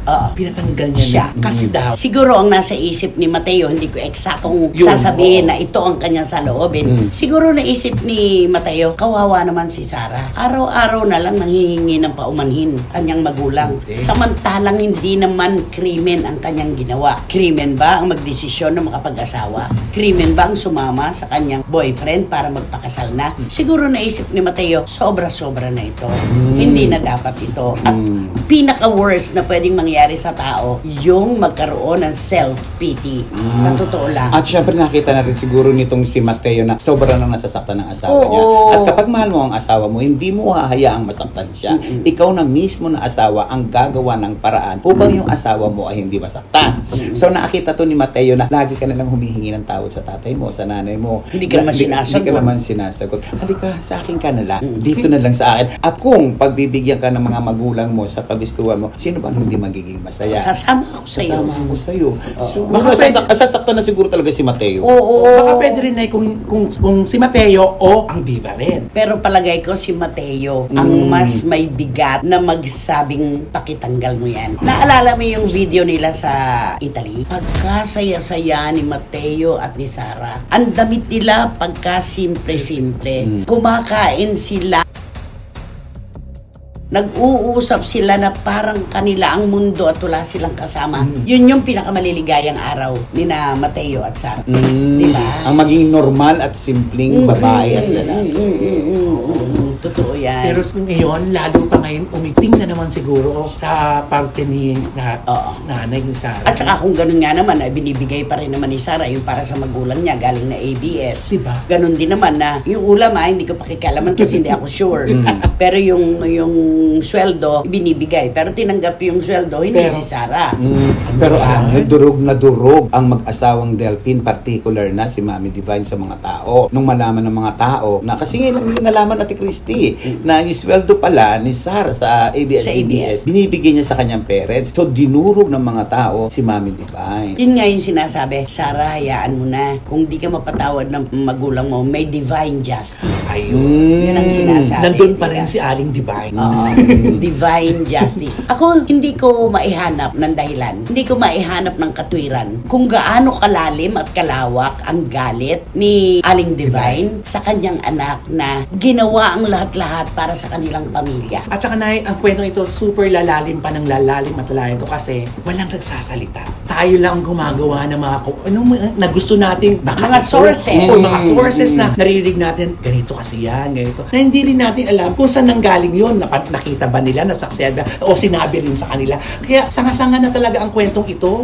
Speaker 1: Oo.
Speaker 2: Pinatanggal niya
Speaker 1: Siya.
Speaker 2: na. Kasi daw,
Speaker 1: Siguro ang nasa isip ni Mateo, hindi ko eksaktong
Speaker 2: Yun,
Speaker 1: sasabihin
Speaker 2: oo.
Speaker 1: na ito ang kanyang saloobin. Siguro naisip ni Mateo, kawawa naman si Sarah. Araw-araw na lang nanghihingi ng paumanhin kanyang magulang. Samantalang hindi naman krimen ang kanyang ginawa. Krimen ba ang magdesisyon na makapag-asawa? Krimen ba ang sumama sa kanyang boyfriend para magpakasal na? Siguro naisip ni Mateo, sobra-sobra na ito. Hindi na dapat ito. At pinaka-worst na pwedeng mangyari sa tao, yung magkaroon ng self-pity. Sa totoo lang.
Speaker 3: At syempre nakita na rin siguro nitong si Mateo na sobrang nang nasasaktan ng asawa
Speaker 1: Oo.
Speaker 3: niya. At kapag mahal mo ang asawa mo, hindi mo hahayaang masaktan siya. Ikaw na mismo na asawa ang gagawa ng paraan upang yung asawa mo ay hindi masaktan. So nakita to ni Mateo na lagi ka na lang humihingi ng tawad sa tatay mo, sa nanay mo.
Speaker 1: Hindi ka naman sinasagot.
Speaker 3: Hindi ka naman sinasagot. Halika, sa akin ka na lang. Dito na lang sa akin. At kung pagbibigyan ka ng mga magulang mo sa kagustuhan mo, sino bang hindi magiging masaya?
Speaker 1: Sasama ako sa'yo.
Speaker 3: Sasama ako sa'yo. So,
Speaker 2: Baka
Speaker 3: sasaktan na siguro talaga si Mateo.
Speaker 1: Oo.
Speaker 2: Baka pwede rin na kung si Mateo o ang diva rin.
Speaker 1: Pero palagay ko si Mateo ang mas may bigat na magsabing pakitanggal mo yan. Naalala mo yung video nila sa Italy? Pagkasaya-saya ni Mateo at ni Sara. Ang damit nila pagka simple-simple. Kumakain sila. Nag-uusap sila na parang kanila ang mundo at wala silang kasama. Yun yung pinakamaliligayang araw ni na Mateo at Sara. Diba?
Speaker 3: Ang maging normal at simpleng babae at lalaki.
Speaker 1: Totoo yan.
Speaker 2: Pero ngayon, lalo pa ngayon, umiting na naman siguro sa parte ni nanay ni Sara.
Speaker 1: At saka kung ganun nga naman, binibigay pa rin naman ni Sara yung para sa magulang niya galing na ABS.
Speaker 2: Diba?
Speaker 1: Ganun din naman na yung ulam hindi ko pakikialaman kasi hindi ako sure. Pero yung sweldo, binibigay. Pero tinanggap yung sweldo, hindi si Sara.
Speaker 3: Pero durog na durog ang mag-asawang Delphine, particular na si Mami Divine sa mga tao. Nung malaman ng mga tao na kasi nalaman natin Christy na yung sweldo pala ni Sara sa ABS-CBN, binibigay niya sa kanyang parents. So dinurog ng mga tao si Mami Divine.
Speaker 1: Yun nga yung sinasabi, Sara, hayaan mo na. Kung di ka mapatawad ng magulang mo, may divine justice.
Speaker 2: Ayun.
Speaker 1: Yun ang sinasabi.
Speaker 2: Nandun pa rin
Speaker 1: diba?
Speaker 2: si Aling Divine.
Speaker 1: Divine justice. Ako, hindi ko maihanap ng dahilan. Hindi ko maihanap ng katwiran kung gaano kalalim at kalawak ang galit ni Aling Divine sa kanyang anak na ginawa ang lahat-lahat para sa kanilang pamilya.
Speaker 2: At saka na ang kwento ito, super lalalim pa ng lalalim at lalalim ito kasi walang nagsasalita. Tayo lang gumagawa ng mga na gusto nating
Speaker 1: Mga sources.
Speaker 2: O mga sources na naririnig natin, ganito kasi yan, ganito. Na hindi rin natin alam kung saan nanggaling yun. Nakita ba nila, nasaksihan ba, o sinabi rin sa kanila. Kaya sanga-sanga na talaga ang kwentong ito.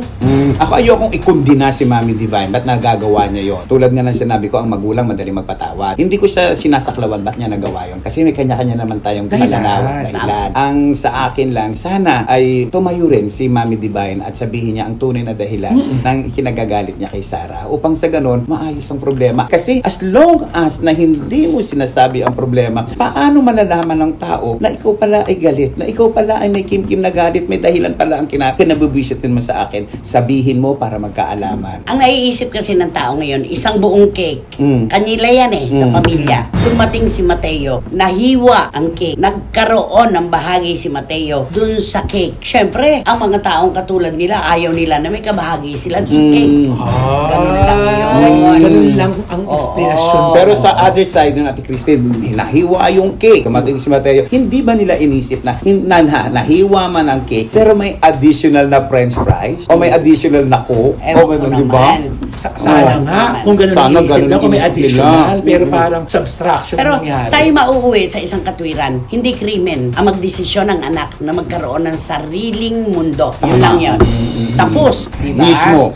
Speaker 3: Ako ayokong ikundina si Mami Divine. Ba't nagagawa niya yon? Tulad nga ng sinabi ko, ang magulang madali magpatawad. Hindi ko siya sinasaklawan ba't niya nagawa yon. Kasi may kanya-kanya naman tayong malanawang dahilan. Ang sa akin lang, sana ay tumayo rin si Mami Divine at sabihin niya ang tunay na dahilan ng kinagagalit niya kay Sara. Upang sa ganon, maayos ang problema. Kasi as long as na hindi mo sinasabi ang problema, paano malalaman ng tao na ikaw pala ay galit, na ikaw pala ay may kimkim na galit, may dahilan pala ang kinabubwisit mo sa akin. Sabihin mo para magkaalaman.
Speaker 1: Ang naiisip kasi ng tao ngayon, isang buong cake. Kanila yan sa pamilya. Dumating si Mateo, nahiwa ang cake. Nagkaroon ng bahagi si Mateo dun sa cake. Siyempre, ang mga taong katulad nila, ayaw nila na may kabahagi sila dun sa cake. Ganun lang yun.
Speaker 2: Ganun lang ang explanation.
Speaker 3: Pero sa other side ng Ate Christine, nahiwa yung cake. Dumating si Mateo, hindi ba nila inisip na nahiwa man ang cake, pero may additional na french fries? O may additional na coke?
Speaker 1: Ewan
Speaker 3: O may
Speaker 1: ko
Speaker 3: di ba?
Speaker 1: naman.
Speaker 2: Sana nga, kung ganun
Speaker 3: Sana
Speaker 2: ang iisip
Speaker 3: ganun
Speaker 2: na, kung may
Speaker 3: inisip
Speaker 2: additional,
Speaker 3: nila.
Speaker 2: pero parang subtraction
Speaker 1: Pero
Speaker 2: nangyari.
Speaker 1: tayo mauuwi sa isang katwiran. Hindi krimen ang magdesisyon ng anak na magkaroon ng sariling mundo. Yun lang yun. Tapos, di ba?
Speaker 3: Mismo.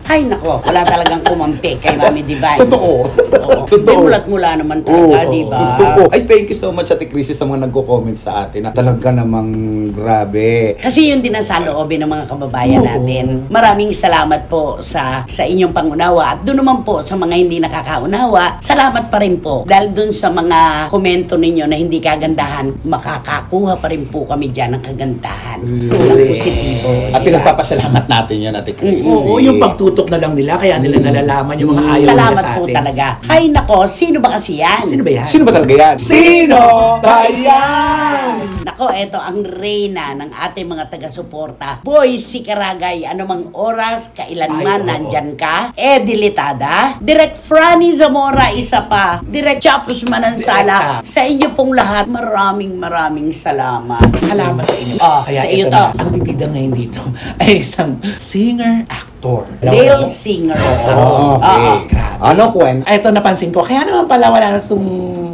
Speaker 1: Ay nako, wala talagang kumampi kay Mami Divine.
Speaker 3: Totoo.
Speaker 1: Oo.
Speaker 3: Totoo.
Speaker 1: Hindi mulat-mula naman talaga,
Speaker 3: Oo,
Speaker 1: di ba?
Speaker 3: Totoo. Ay, thank you so much Ate Chrissy sa mga nagko-comment sa atin na talaga namang grabe.
Speaker 1: Kasi yun din ang saloobin ng mga kababayan natin. Maraming salamat po sa inyong pangunawa. At doon naman po sa mga hindi nakakaunawa, salamat pa rin po. Dahil doon sa mga komento ninyo na hindi kagandahan, makakakuha pa rin po kami dyan ng kagandahan. Ng positibo.
Speaker 3: At pinagpapasalamat natin yan Ate Chrissy.
Speaker 2: Oo, yung pagtutok na lang nila, kaya nila nalalaman yung mga ayaw nila
Speaker 1: Salamat
Speaker 2: sa
Speaker 1: po
Speaker 2: atin.
Speaker 1: talaga. Ay nako, sino ba kasi yan?
Speaker 2: Sino ba yan?
Speaker 3: Sino ba talaga yan?
Speaker 2: Sino ba yan?
Speaker 1: Nako, eto ang reyna ng ating mga taga-suporta. Boy, si Karagay, anumang oras, kailanman,
Speaker 2: Ay, oo.
Speaker 1: nandyan ka. Dilitada. Direct Franny Zamora, isa pa. Direct Chapus Manansala. Sa inyo pong lahat, maraming salamat.
Speaker 2: Salamat sa inyo. Kaya
Speaker 1: sa iyo
Speaker 2: ito
Speaker 1: to.
Speaker 2: na, ang bibida ngayon dito ay isang singer-actor.
Speaker 1: Male singer.
Speaker 3: Oh, okay.
Speaker 1: Oo.
Speaker 2: Grabe.
Speaker 3: Ano kwento?
Speaker 2: Ito napansin ko, kaya naman pala wala na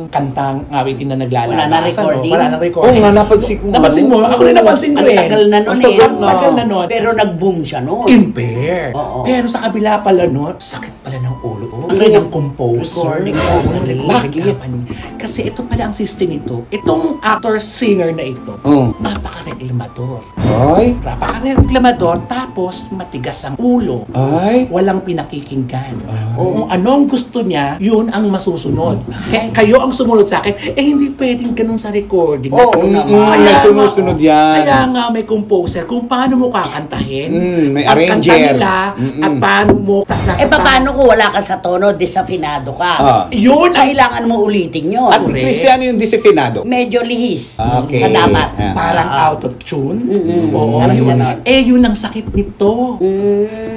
Speaker 2: kantang awitin na naglalabas.
Speaker 1: Wala na recording?
Speaker 2: Wala na
Speaker 3: Oo
Speaker 2: recording.
Speaker 3: nga, napansin ko.
Speaker 2: Napansin mo? Ako rin napansin ko
Speaker 1: Ang
Speaker 2: eh.
Speaker 1: tagal na nun
Speaker 3: Ang
Speaker 1: eh.
Speaker 2: tagal na nun.
Speaker 1: Pero nag-boom siya nun.
Speaker 2: In pair.
Speaker 1: Oo.
Speaker 2: Pero sa kabila pala no, sakit pala ng ulo.
Speaker 1: Ang
Speaker 2: Ang composer.
Speaker 1: recording
Speaker 2: Oo,
Speaker 1: company.
Speaker 2: recording
Speaker 3: Bakit?
Speaker 2: company. Kasi ito pala ang system nito. Itong actor-singer na ito,
Speaker 3: Oo.
Speaker 2: napaka-reklamador.
Speaker 3: Ay.
Speaker 2: Napaka-reklamador, tapos matigas ang ulo.
Speaker 3: Ay.
Speaker 2: Walang pinakikinggan.
Speaker 3: Ah.
Speaker 2: Kung anong gusto niya, yun ang masusunod. Kaya kayo ang sumunod sa akin, hindi pwedeng ganun sa recording.
Speaker 1: Oo naman.
Speaker 3: May sumusunod yan.
Speaker 2: Kaya nga may composer, kung paano mo kakantahin,
Speaker 3: May
Speaker 2: ang
Speaker 3: arranger.
Speaker 2: kanta nila, at paano mo...
Speaker 1: Paano kung wala ka sa tono, desafinado ka?
Speaker 2: Yun ang
Speaker 1: Kailangan mo ulitin yun.
Speaker 3: At Cristiano yung disifinado.
Speaker 1: Medyo lihis
Speaker 3: Okay.
Speaker 1: sa dapat.
Speaker 3: Ah.
Speaker 2: parang out of tune. Oo,
Speaker 1: Parang
Speaker 2: yun.
Speaker 1: ganon.
Speaker 2: Yun ang sakit nito.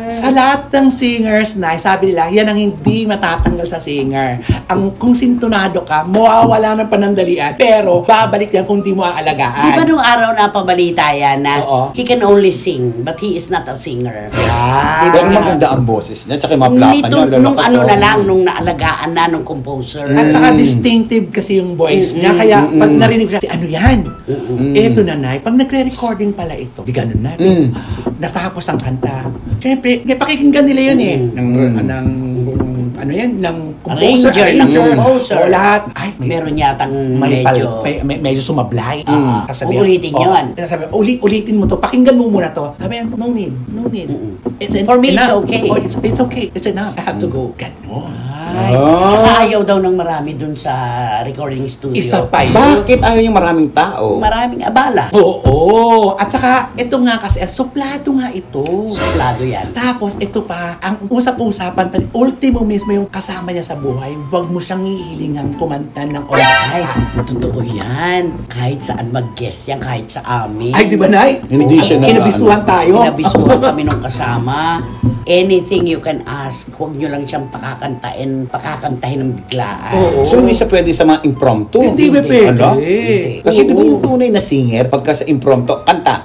Speaker 2: Sa lahat ng singers na, sabi nila, yan ang hindi matatanggal sa singer. Kung sintonado ka, mawawala ng panandalian, pero babalik yan kung di mo
Speaker 1: Di ba
Speaker 2: aalagaan.
Speaker 1: nung araw na pabalita yan na
Speaker 2: Oo.
Speaker 1: he can only sing, but he is not a singer?
Speaker 2: Yan.
Speaker 3: Pero maganda ang boses niya, tsaka maplakan
Speaker 1: Nito,
Speaker 3: niya.
Speaker 1: nung ano na lang, nung naalagaan na nung composer.
Speaker 2: At saka distinctive kasi yung voice niya. Kaya pag narinig siya, ano yan? Eto na, Nay. Pag nagre-recording pala ito, di ganun na. Natapos ang kanta. Siyempre, pakikinggan nila yun eh. Ng ano yan, ng composer,
Speaker 1: Arranger, ng composer.
Speaker 2: O lahat. Ay,
Speaker 1: Meron yatang
Speaker 2: may
Speaker 1: medyo...
Speaker 2: medyo sumablay. Sasabihin,
Speaker 1: Uulitin yun.
Speaker 2: Sabi, ulitin mo to. Pakinggan mo muna to. Sabi, no need.
Speaker 1: For me, it's
Speaker 2: enough.
Speaker 1: okay.
Speaker 2: Oh, it's okay. It's enough. I have to go. Ganon.
Speaker 1: Tsaka ayaw daw ng marami dun sa recording studio.
Speaker 2: Isa pa yun.
Speaker 3: Bakit ayaw yung maraming tao?
Speaker 1: Maraming abala.
Speaker 2: Oo. At saka, ito nga kasi, suplado nga ito.
Speaker 1: Suplado yan.
Speaker 2: Tapos, ito pa, ang usap-usapan pa, ultimo mismo yung kasama niya sa buhay, huwag mo siyang hihilingang kumanta ng
Speaker 1: Ay,
Speaker 2: oras.
Speaker 1: totoo yan. Kahit saan mag-guest yan, kahit sa amin.
Speaker 2: Ay, di ba, Nay?
Speaker 3: Hindi siya na-
Speaker 2: Inabisuhan tayo.
Speaker 1: Inabisuhan kami nung kasama. Anything you can ask, huwag nyo lang siyang pakakantahin ng biglaan.
Speaker 2: Oo.
Speaker 3: So, hindi siya pwede sa mga impromptu.
Speaker 2: Hindi ba pwede?
Speaker 3: Ano?
Speaker 1: Hindi.
Speaker 3: Kasi di ba yung tunay na singer, pagka sa impromptu, kakanta.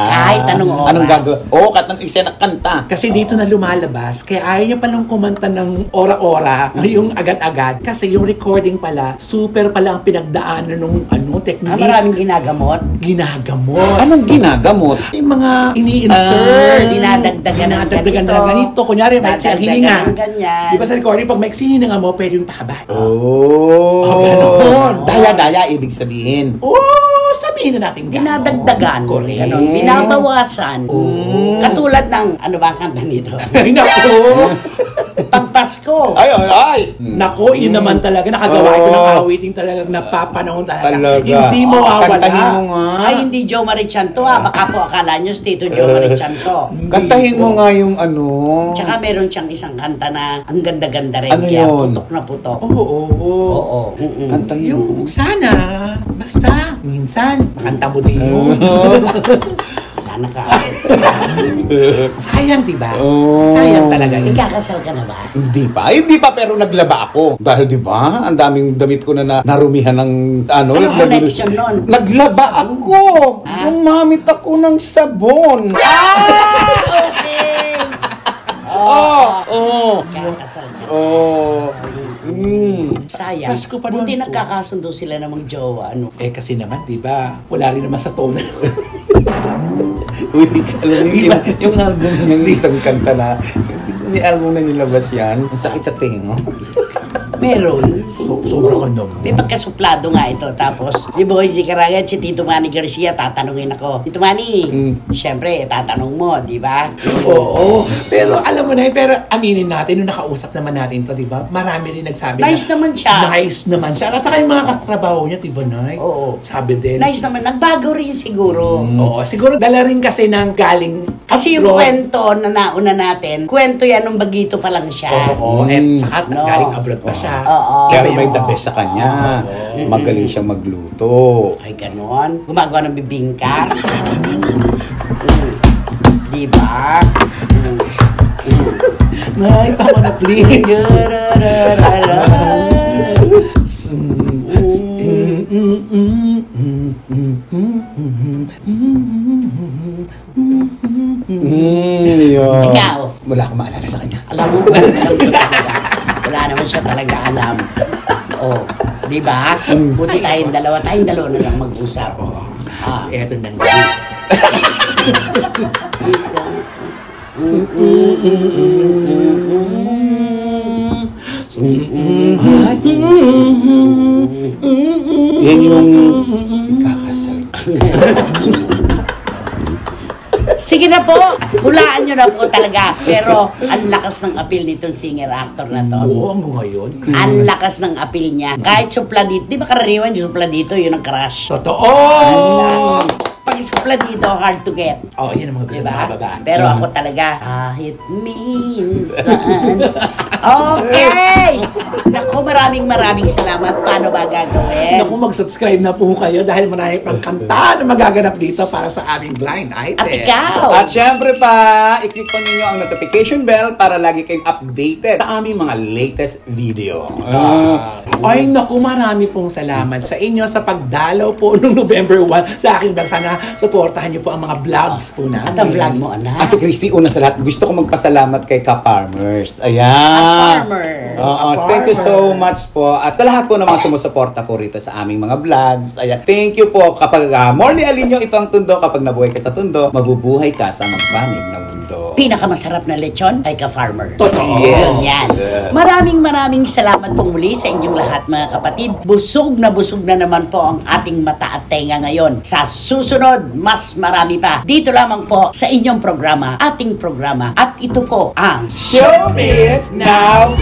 Speaker 1: Kahit anong oras.
Speaker 3: Anong gagawin? Oo, kahit anong eksena, kanta.
Speaker 2: Kasi dito na lumalabas, kaya ayaw niya palang kumanta ng ora-ora, yung agad-agad. Kasi yung recording pala, super pala ang pinagdaanan ng technique.
Speaker 1: Maraming ginagamot.
Speaker 2: Ginagamot.
Speaker 3: Anong ginagamot?
Speaker 2: Yung mga ini-insert.
Speaker 1: Dinadagdagan ng ganito.
Speaker 2: ganito. Kunyari, may
Speaker 1: Dadagdagan
Speaker 2: hininga.
Speaker 1: ng ganyan.
Speaker 2: Di ba sa recording, pag may hininga mo, pwede yung pahaba.
Speaker 3: Oh,
Speaker 2: ganon.
Speaker 3: Daya-daya, ibig sabihin.
Speaker 2: Oh, sabihin na natin ganon.
Speaker 1: Dinadagdagan.
Speaker 2: Correct.
Speaker 1: Ganon. Binabawasan. Katulad ng, ano ba ang kanta nito?
Speaker 2: Ay, naku!
Speaker 1: Pag Pasko.
Speaker 3: Ay!
Speaker 2: Nako, yun naman talaga. Nakagawa ito ng awiting talagang napapanahon talaga.
Speaker 3: Talaga.
Speaker 2: Hindi mawawala.
Speaker 3: Kantahin mo nga.
Speaker 1: Ay, hindi Joe Marichanto Baka po akala nyo si Tito Joe Marichanto.
Speaker 3: Kantahin mo nga yung ano.
Speaker 1: Tsaka meron siyang isang kanta na ang ganda-ganda rin.
Speaker 3: Ano
Speaker 1: Kaya
Speaker 3: yun?
Speaker 1: putok na putok.
Speaker 2: Oo.
Speaker 1: Oo.
Speaker 3: Kantahin mo.
Speaker 2: Yung sana, basta, minsan, makanta mo din yun.
Speaker 1: Sana ka.
Speaker 2: Sayang, diba?
Speaker 3: Oh.
Speaker 2: Sayang talaga.
Speaker 1: Ikakasal ka na ba?
Speaker 3: Hindi pa. Ay, hindi pa, pero naglaba ako. Dahil di ba, ang daming damit ko na narumihan ng ano.
Speaker 1: Anong connection nun?
Speaker 3: Naglaba ako. Gumamit ako ng sabon.
Speaker 1: Okay!
Speaker 3: Oh.
Speaker 1: Ikakasal ka.
Speaker 3: Oh.
Speaker 1: Sayang.
Speaker 2: Pasko pa naman
Speaker 1: Buti
Speaker 2: po.
Speaker 1: nagkakasundo sila namang jowa. Ano?
Speaker 2: Kasi naman, diba, wala rin naman sa tono.
Speaker 3: Uy, alam niyo, yung album ng isang kanta na, yung album na nilabas yan, ang sakit sa tingo.
Speaker 1: Meron.
Speaker 2: Sobrang ano.
Speaker 1: May pagkasuplado nga ito. Tapos, si Boy Zicaraga at si Tito Manny Garcia, tatanungin ako. Tito Manny, siyempre, tatanong mo, di ba?
Speaker 2: Oo. Pero alam mo na, pero aminin natin, nung nakausap naman natin to, di ba? Marami rin nagsabi
Speaker 1: Nice naman siya.
Speaker 2: Nice naman siya. At saka yung mga kastrabaho niya, di ba, Nay?
Speaker 1: Oo.
Speaker 2: Sabi din.
Speaker 1: Nice naman. Nagbago rin siguro.
Speaker 2: Oo, siguro dala rin kasi ng galing
Speaker 1: Kasi yung
Speaker 2: abroad.
Speaker 1: kwento na nauna natin, kwento yan nung bagito pa lang siya.
Speaker 2: Oo, at saka
Speaker 1: No.
Speaker 2: galing abroad pa siya.
Speaker 1: Oo.
Speaker 3: Pero may the best sa kanya. Magaling siyang magluto.
Speaker 1: Ay, ganon. Gumagawa ng bibingka. Di ba?
Speaker 2: Nay, tama na please.
Speaker 1: Ikaw,
Speaker 3: Wala akong maalala sa kanya.
Speaker 1: alam mo, alam ko talaga. Wala naman siya talaga alam. Oh. Di ba? Buti tayong dalawa na lang mag-usap.
Speaker 2: Eto na nga.
Speaker 3: Yan yung kakasal.
Speaker 1: Sige na po, hulaan nyo na po talaga. Pero ang lakas ng appeal nitong singer-actor na to.
Speaker 2: Oo, hanggang ngayon.
Speaker 1: Ang lakas ng appeal niya. Kahit supla dito, di ba karaniwan yung supla dito, yun ang crush.
Speaker 2: Totoo!
Speaker 1: Pag supla dito, hard to get.
Speaker 2: Oh, yan ang mga gusto ng
Speaker 1: Diba?
Speaker 2: mga babae.
Speaker 1: Pero ako talaga, kahit minsan. Okay! Naku, maraming salamat. Paano ba gagawin?
Speaker 2: Naku, mag-subscribe na po kayo dahil marami pang kanta na magaganap dito para sa aming blind item.
Speaker 1: At ikaw!
Speaker 3: At syempre pa, i-click po ninyo ang notification bell para lagi kayong updated sa aming mga latest video.
Speaker 2: Ay, naku, marami pong salamat sa inyo sa pagdalaw po noong November 1 sa aking bansa na supportahan niyo po ang mga vlogs po namin.
Speaker 1: At ang vlog mo, anak.
Speaker 3: Ate Christy, una sa lahat, gusto ko magpasalamat kay Ka-Farmers. Ayan.
Speaker 1: Farmer.
Speaker 3: Oo, thank you so much po. At sa lahat po ng mga sumusuporta po rito sa aming mga vlogs. Ayan. Thank you po. Kapag Morley Alinyo, ito ang tundo. Kapag nabuhay ka sa tundo, mabubuhay ka sa magbanig na mundo.
Speaker 1: Pinakamasarap na lechon ay ka-farmer.
Speaker 2: Totoo.
Speaker 1: Yun yan. Maraming salamat po muli sa inyong lahat mga kapatid. Busog na naman po ang ating mata at tenga ngayon. Sa susunod, mas marami pa. Dito lamang po sa inyong programa, ating programa. At ito po ang
Speaker 2: Showbiz Now!